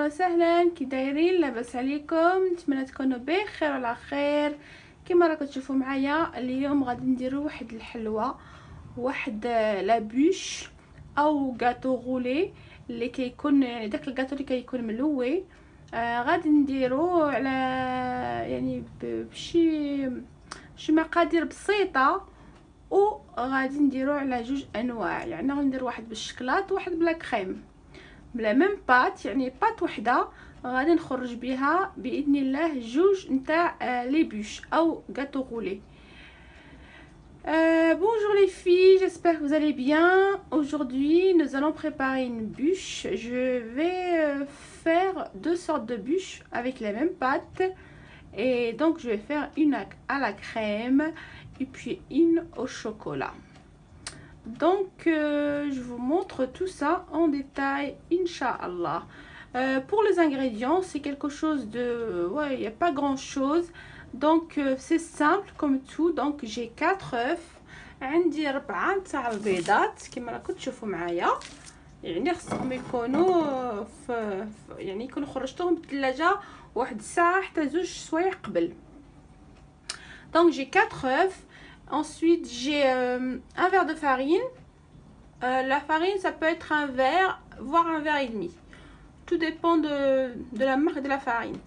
اهلا وسهلا، كي دايرين؟ لاباس عليكم؟ نتمنى تكونوا بخير وعلى خير. كما راكم تشوفوا معايا اليوم غادي نديروا واحد الحلوى، واحد لابوش او غاتو غولي اللي كيكون داك الغاتو اللي كيكون ملوي. غادي نديرو على يعني بشي مقادير بسيطه، وغادي نديرو على جوج انواع. يعني غادي ندير واحد بالشكلاط وواحد بلا كريم بلا ميم بات، يعني بات وحده غادي نخرج بها باذن الله جوج نتاع لي بوش او غاتو غولي. Bonjour les filles, j'espère que vous allez bien. Aujourd'hui, nous allons préparer une bûche. Je vais faire deux sortes de bûches avec les mêmes pâtes. Et donc, je vais faire une à la crème et puis une au chocolat. Donc, je vous montre tout ça en détail, Inch'Allah. Pour les ingrédients, c'est quelque chose de... Ouais, il n'y a pas grand-chose. Donc, c'est simple comme tout. Donc, j'ai 4 œufs. عندي 4 تاع البيضات كما راكم تشوفوا معايا. يعني خصهم يكونوا يعني يكونوا خرجتوهم بالثلاجه واحد الساعه حتى 2 سوايع قبل. Donc, j'ai 4 œufs. Ensuite, j'ai un verre de farine. La farine, ça peut être un verre, voire un verre et demi. Tout dépend de la marque de la farine.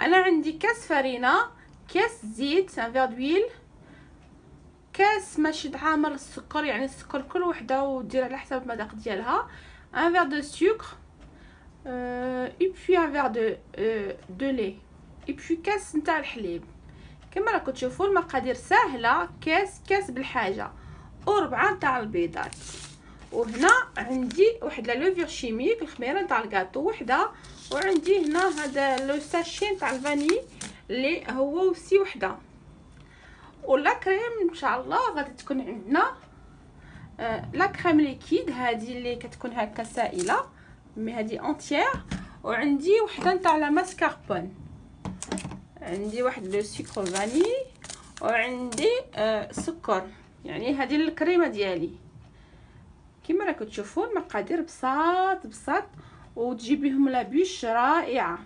أنا عندي كاس فرينة، كاس زيت، un verre d'huile، كاس ماشي عامر السكر، يعني السكر كل وحدة ودير على حسب المذاق ديالها، un verre de sucre، et puis un verre de lait، et puis كاس نتاع الحليب. كما راكم تشوفوا المقادير سهله، كاس بالحاجه، و4 تاع البيضات. وهنا عندي واحد لا لوفير شيميك، الخميره نتاع الكاطو وحده، وعندي هنا هذا لو ساشي نتاع الفاني اللي هو وسي وحده. ولا كريم ان شاء الله غادي تكون عندنا لا كريم ليكيد، هذه اللي كتكون هكا سائله مي هذه اونتيير. وعندي وحده نتاع لا ماسكاربون، عندي واحد لو سكر فاني، وعندي سكر. يعني هذه الكريمه ديالي. كما راكم تشوفوا المقادير بساط وتجي بهم لابوش رائعه.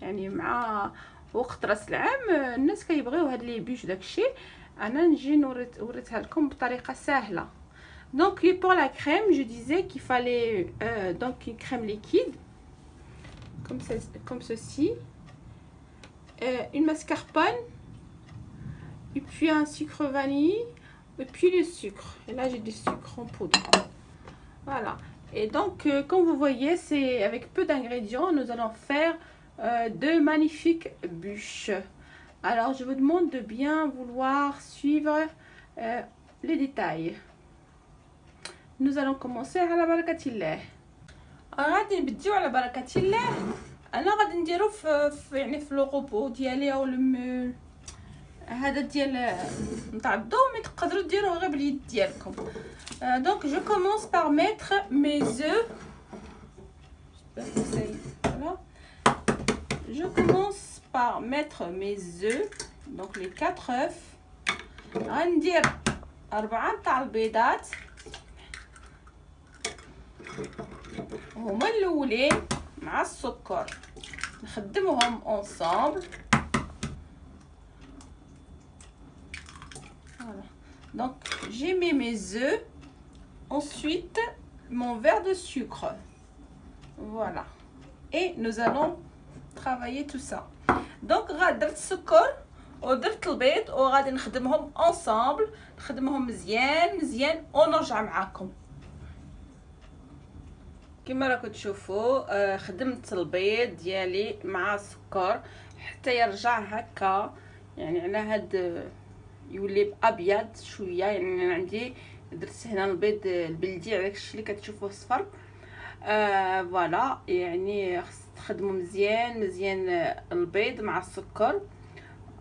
يعني مع وقت راس العام الناس كيبغيو هاد لي بوش داكشي، انا نجي وريتها لكم بطريقه سهله. Donc pour la crème, je disais qu'il fallait donc une crème liquide comme ceci, une mascarpone, et puis un sucre vanille, et puis le sucre. Et là j'ai du sucre en poudre. Voilà. Et donc comme vous voyez, c'est avec peu d'ingrédients nous allons faire de magnifiques bûches. Alors je vous demande de bien vouloir suivre les détails. Nous allons commencer على بركة الله. غادي نبديو على بركة الله. انا غادي نديرو في يعني في لوغوبو ديالي او هذا ديال نتاع الضو، مي تقدروا ديروه غير باليد ديالكم. دونك جو كومونس بار ميتر مي زو. Voilà. Je commence par mettre mes œufs, donc les 4 œufs. غندير 4 تاع البيضات هما الاولين مع السكر، نخدمهم ensemble. Voilà. Donc j'ai mis mes œufs, ensuite mon verre de sucre. Voilà. Et nous allons travailler tout ça. Donc درت السكر ودرت البيض وغادي نخدمهم ensemble، نخدمهم مزيان ونرجع معاكم. كما راكم تشوفوا خدمت البيض ديالي مع السكر حتى يرجع هكا، يعني على هاد يولي ابيض شويه. يعني انا عندي درت هنا البيض البلدي على داكشي اللي كتشوفوه صفر. فوالا، يعني خص تخدموا مزيان البيض مع السكر.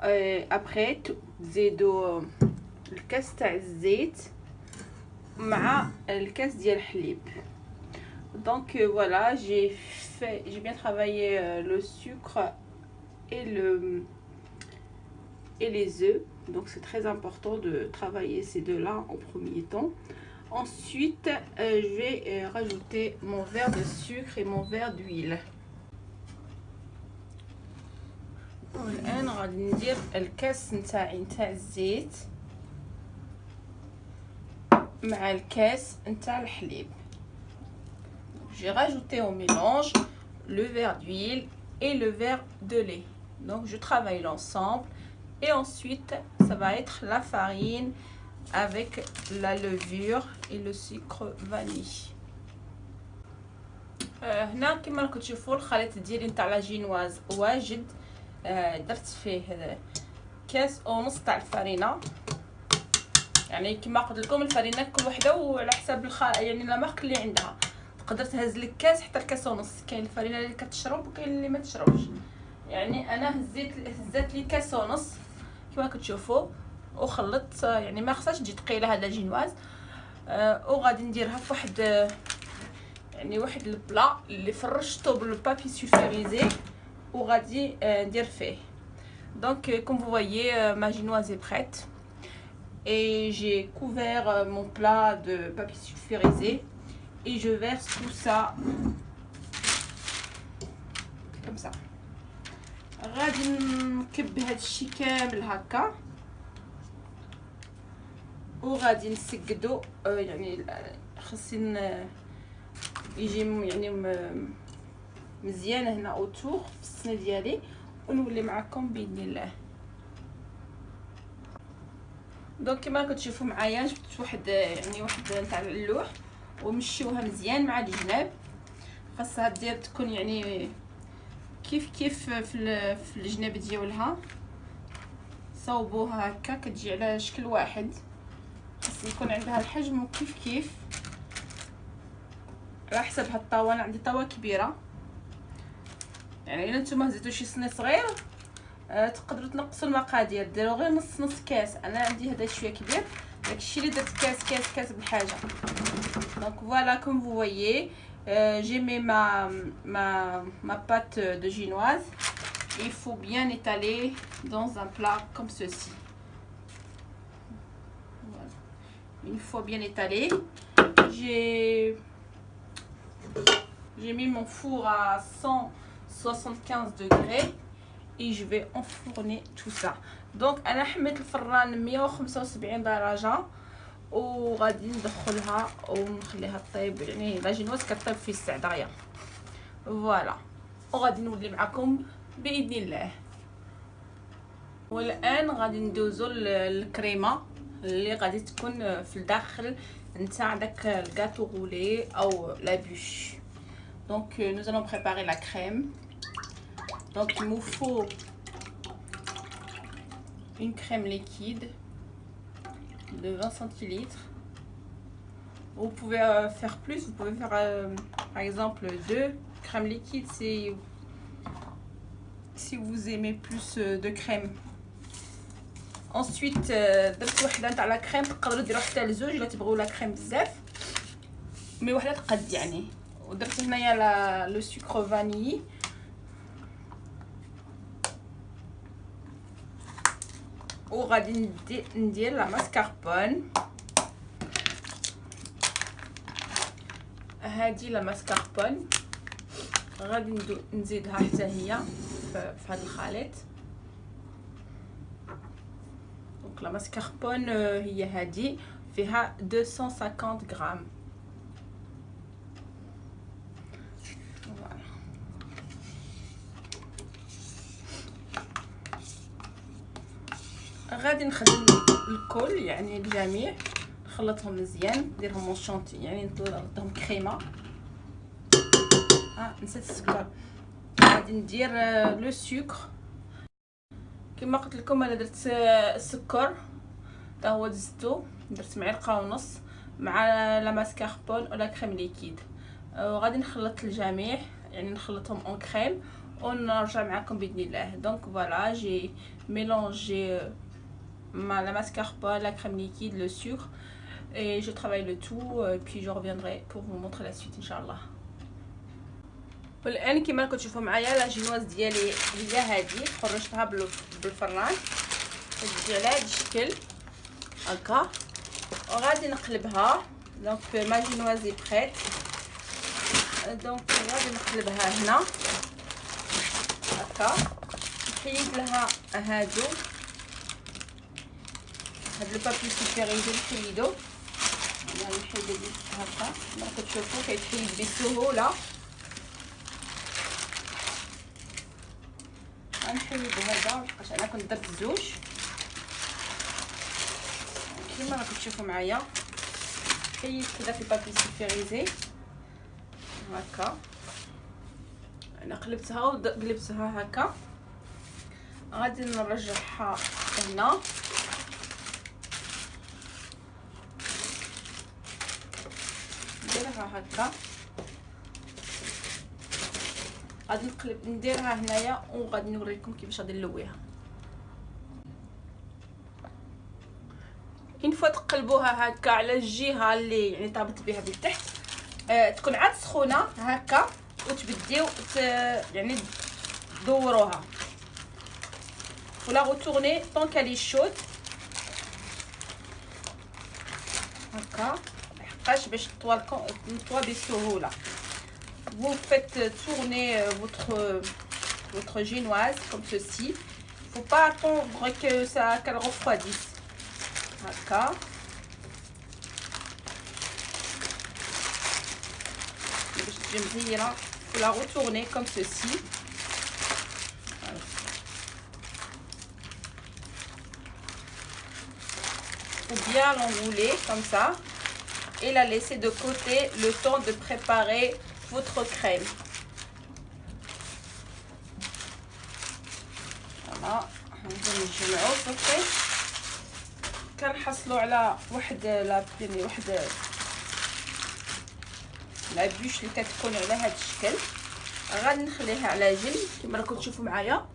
ابخي تزيدوا الكاس تاع الزيت مع الكاس ديال الحليب. Donc voilà, j'ai bien travaillé le sucre et les œufs. Donc c'est très important de travailler ces deux-là en premier temps. Ensuite, je vais rajouter mon verre de sucre et mon verre d'huile. والان غادي ندير الكاس نتاعي نتاع الزيت مع الكاس نتاع الحليب. J'ai rajouté au mélange le verre d'huile et le verre de lait. Donc je travaille l'ensemble et ensuite ça va être la farine avec la levure et le sucre vanille. هنا كما راكم تشوفوا الخليط ديالي نتاع لاجينواز واجد. درت فيه كاس ونص تاع الفرينه، يعني كما قلت لكم الفرينه كل وحده وعلى حساب يعني لا مارك اللي عندها. تقدر تهز لك كاس حتى الكاس ونص، كاين الفرينه اللي كتشرب وكاين اللي ما تشربش. يعني انا هزات لي كاس ونص كما كتشوفوا وخلطت، يعني ما خصهاش تجي ثقيله هاد لاجينواز. وغادي نديرها في واحد يعني واحد البلا اللي فرشته بالبابي سولفوريزي وغادي ندير فيه. Donc comme vous voyez ma génoise est prête et j'ai couvert mon plat de papier sulfurisé et je verse tout ça comme ça. غادي نكب هاد الشي كامل هكا وغادي نسقدو، يعني خاصني يجي يعني مزيان هنا اوتور في الصينيه ديالي ونولي معكم باذن الله. دونك كما كتشوفوا معايا جبت واحد يعني واحد نتاع اللوح ومشيوها مزيان مع الجناب. خاصها دير تكون يعني كيف في الجناب ديالها، صوبوها هكا كتجي على شكل واحد. خاص يكون عندها الحجم كيف على حسب هاد الطاوه. انا عندي طاوه كبيره، يعني الا نتوما هزيتو شي صني صغير تقدروا تنقصوا المقادير، ديروا غير نص كاس. انا عندي هذا شويه كبير، داكشي اللي درت كاس بالحاجه. دونك فوالا كوم فو فويي j'ai mis ma pâte de génoise. Il faut bien étaler dans un plat comme ceci. Voilà. Une fois bien étalé, j'ai mis mon four à 175 degrés et je vais enfourner tout ça. Donc انا حميت الفران 175 درجه وغادي ندخلها ونخليها طيب، يعني لا جينواز كطيب في الساعه دغيا. فوالا وغادي نولي معكم باذن الله. والان غادي ندوزو للكريمه اللي غادي تكون في الداخل نتاع داك الغاتو غولي او لا بوش. Donc nous allons préparer la crème. Donc il nous faut une crème liquide de 20 centilitres. Vous pouvez faire plus, vous pouvez faire par exemple 2 crèmes liquides si vous aimez plus de crème. Ensuite درت وحده تاع لا كريم، تقدروا ديروا حتى لزوج الا تبغوا لا كريم بزاف، مي وحده تقد يعني. ودرت هنايا لو سكر فانيي وغادي ندير لا ماسكاربون. هذه لا ماسكاربون غادي نزيدها حتى هي في هذا الخليط. دونك لا ماسكاربون هي هذه فيها 250 غرام. غادي نخدم الكل يعني الجميع، نخلطهم مزيان، نديرهم مونشونتي يعني نطلقهم كريمه. نسيت السكر. غادي ندير لو سكر كما قلت لكم. انا درت السكر حتى هو دزتو، درت معلقه ونص مع لا ماسكاربون ولا كريم ليكيد، وغادي نخلط الجميع يعني نخلطهم اون كريم ونرجع معكم باذن الله. دونك فوالا جي ميلونجي la mascarpone, la crème liquide, le sucre et je travaille le tout et puis je reviendrai pour vous montrer la suite inchallah. والان كما كتشوفوا معايا لا جينواز ديالي هي هذه، خرجتها بالفران كتجي على هذا الشكل هكا وغادي نقلبها. دونك ما جينوازي بريت. دونك غادي نقلبها هنا هكا نحيد لها هادو هاد البابي سيفيريزي نحيدو. انا نحيد هكا راكم تشوفوا كيتحيد بسهوله. غنحيد هذا لحقاش انا كنت درت زوج كيما راكم تشوفوا معايا. حيد كذا في البابي سيفيريزي هكا. انا قلبتها وقلبتها هكا. غادي نرجعها هنا نديرها هكا. غادي نقلب نديرها هنايا وغادي نوريكم كيفاش غادي نلويها. اين فوا تقلبوها هكا على الجهه اللي يعني طابت بها بالتحت تكون عاد سخونه هكا وتبديو يعني دوروها ولا غوتورني طون كالي شود هكا لحقاش باش تطوى بسهوله. Vous faites tourner votre génoise comme ceci. Faut pas attendre que ça qu'elle refroidisse. D'accord. Je me dis là, faut la retourner comme ceci. Voilà. Faut bien l'enrouler comme ça et la laisser de côté le temps de préparer votre crème. Voilà, نجمعو صافي. كنحصلوا على واحد يعني واحد لابوش اللي كتكون على هذا الشكل. غادي نخليها على جنب كما راكم تشوفوا معايا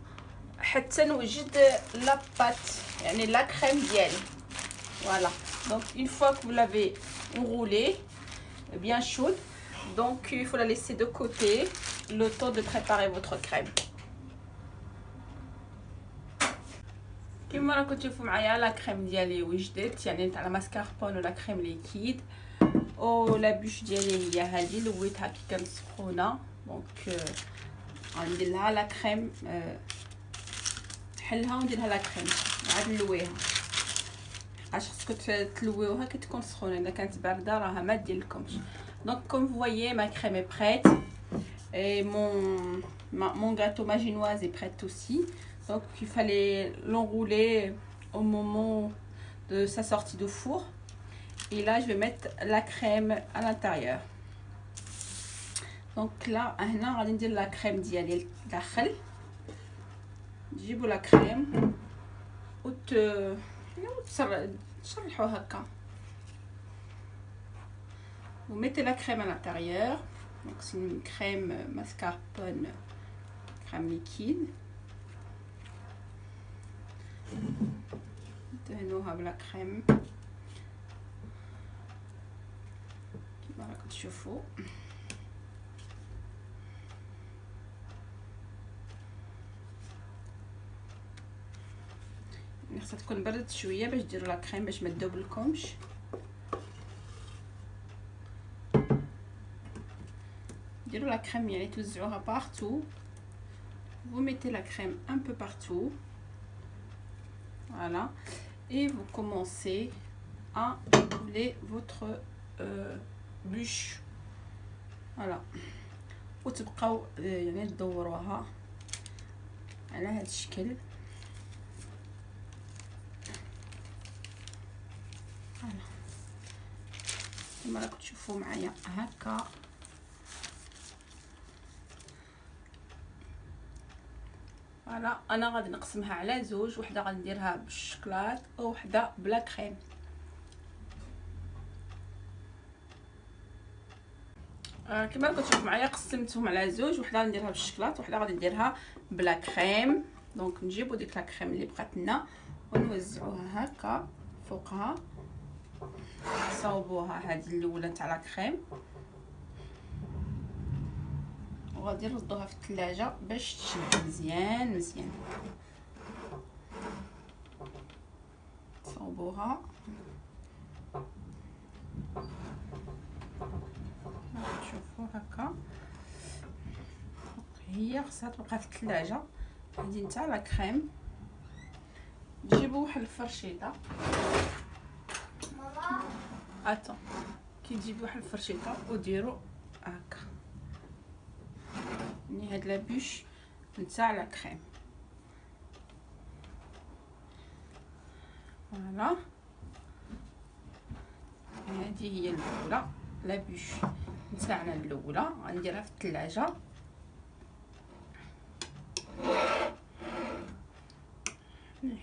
حتى نوجد لاباط يعني لا كريم ديالي. Voilà, donc une fois que vous l'avez enroulée bien chaude, donc il faut la laisser de côté le temps de préparer votre crème. كما راكم تشوفوا معايا لا كريم ديالي وجدت يعني تاع ماسكاربون ولا كريم ليكيد او لا بوش ديالي هي هذه لويتها كي كانت سخونه. دونك غندير لها لا كريم نحلها وندير لها لا كريم عاد نلويها حقاش خصكم تلويوها كي تكون سخونه. اذا كانت بارده راها ما دير لكمش. Donc comme vous voyez ma crème est prête et mon gâteau ma génoise est prête aussi. Donc il fallait l'enrouler au moment de sa sortie du four. Et là je vais mettre la crème à l'intérieur. Donc là هنا غادي ندير la crème ديالي لداخل. تجيبوا la crème تشرحوا هكا. Vous mettez la crème à l'intérieur. Donc c'est une crème mascarpone, crème liquide. دهنوها بلا كريم كيما راكم تشوفوا. خصها تكون بردت شويه باش ديروا لا كريم باش ما تذوب لكمش. ديروا لا كريم يعني توزعوها partout. Vous mettez la crème un peu partout. Voilà. Et vous commencez à rouler votre bûche. Voilà. وتبقاو يعني تدوروها على هذا الشكل. فوالا كما راكم تشوفوا معايا هكا. فوالا انا غادي نقسمها على زوج، وحده غادي نديرها بالشكلاط ووحده بلا كريم. كما راكم تشوفوا معايا قسمتهم على زوج، وحده غادي نديرها بالشكلاط وحده غادي نديرها بلا كريم. دونك نجيبوا ديك لا كريم اللي بقات لنا ونوزعوها هكا فوقها. صاوبوها هذه الاولى تاع لا كريم وغادي نردوها في الثلاجه باش تشد مزيان مزيان. صاوبوها شوفوا هكا. هي خصها تبقى في الثلاجه هادي نتاع لا كريم. تجيبوا واحد الفرشيطه اتو كي تجيبوا واحد الفرشيطه وديروا هكا يعني هاد لابوش نتاع لا كريم. فوالا هذه هي الاولى لابوش نتاعنا الاولى غنديرها في الثلاجه.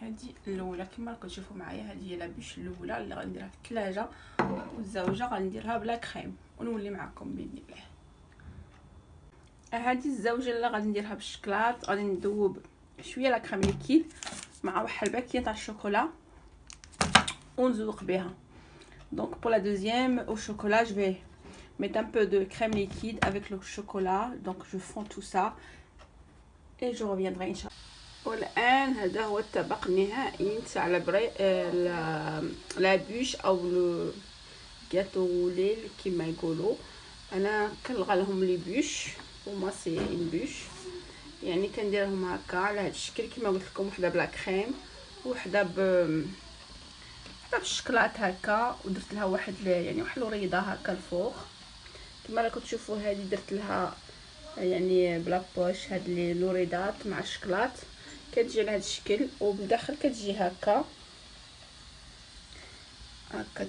هذه الاولى كما راكم تشوفوا معايا، هذه هي لابوش الاولى اللي غنديرها في الثلاجه، والزوجه غنديرها بلا كريم ونولي معكم باذن الله. هذه الزوجه اللي غادي نديرها بالشكلاط، غادي نذوب شويه لا كريم ليكيد مع واحد الباكيه تاع الشوكولا ونزوق بها. Donc pour la deuxième au chocolat, je vais mettre un peu de crème liquide avec le chocolat. Donc je fonds tout ça et je reviendrai ان شاء الله. والان هذا هو الطبق النهائي تاع لابوش او لو غاتو ليل كما يقولوا. انا كنلغى لهم لي بوش وما سي ان بوش، يعني كنديرهم هكا على هذا الشكل كما قلت لكم، وحده بلا كريم وحده بالشكلاط هكا، ودرت لها واحد يعني واحد الوريضه هكا الفوق كما راكم تشوفوا. هذه درت لها يعني بلا بوش هاد لي لوريدات مع الشكلاط، كتجي على هذا الشكل وبالداخل كتجي هكا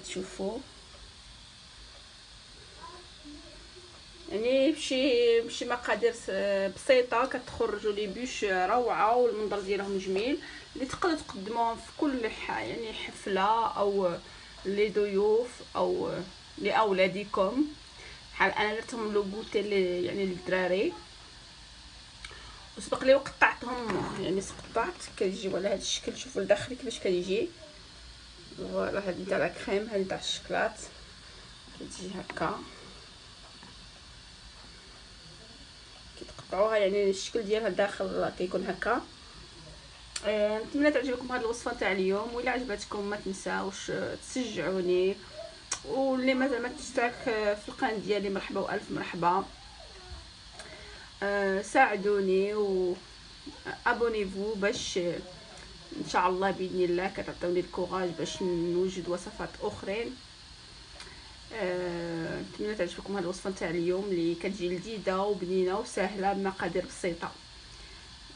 تشوفوا. يعني بشي مقادير بسيطه كتخرجوا لي بوش روعه والمنظر ديالهم جميل، اللي تقدروا تقدموهم في كل يعني حفله او لضيوف او لاولادكم. بحال انا درتهم لو بوتي يعني للدراري، وسبق لي وقطعتهم، يعني قطعت كيجيو على هذا الشكل. شوفوا لداخل كيفاش كيجي. فوالا هذه تاع لا كريم، هذه تاع الشكلاط كتجي هكا كيتقطعوها، يعني الشكل ديالها الداخل كيكون هكا. نتمنى تعجبكم هذه الوصفه تاع اليوم، وإلا عجبتكم ما تنساوش تشجعوني، واللي مازال ما تشترك في القناه ديالي مرحبا والف مرحبا. ساعدوني و ابونيفو باش ان شاء الله باذن الله كتعطيوني الكوراج باش نوجد وصفات اخرين. نتمنى تعجبكم هذه الوصفه تاع اليوم اللي كتجي لذيذه وبنينه وسهله بمقادير بسيطه.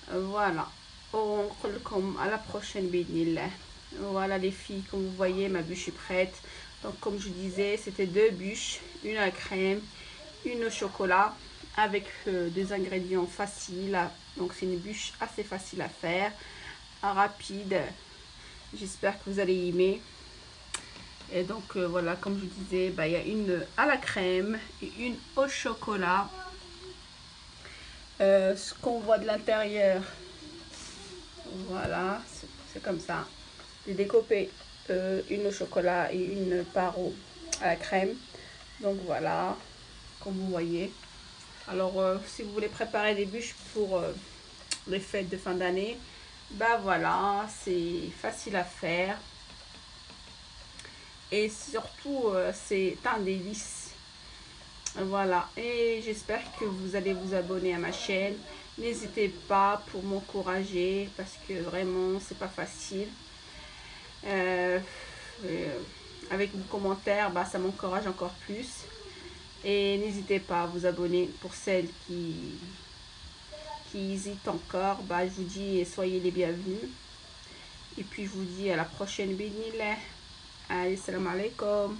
فوالا ونقول لكم à la prochaine باذن الله. Voilà les filles, comme vous voyez ma bûche est prête. Donc comme je disais, c'était 2 bûches, une à crème, une au chocolat, avec des ingrédients faciles. Donc c'est une bûche assez facile à faire, rapide. J'espère que vous allez aimer. Et donc voilà, comme je disais, il y a une à la crème et une au chocolat. Ce qu'on voit de l'intérieur, voilà, c'est comme ça. J'ai découpé une au chocolat et une paro à la crème. Donc voilà, comme vous voyez. Alors si vous voulez préparer des bûches pour les fêtes de fin d'année, voilà, c'est facile à faire. Et surtout c'est un délice. Voilà, et j'espère que vous allez vous abonner à ma chaîne. N'hésitez pas pour m'encourager, parce que vraiment c'est pas facile. Avec vos commentaires, ça m'encourage encore plus. Et n'hésitez pas à vous abonner. Pour celles qui hésitent encore, je vous dis soyez les bienvenus. Et puis je vous dis à la prochaine. Allez, salam alaikum.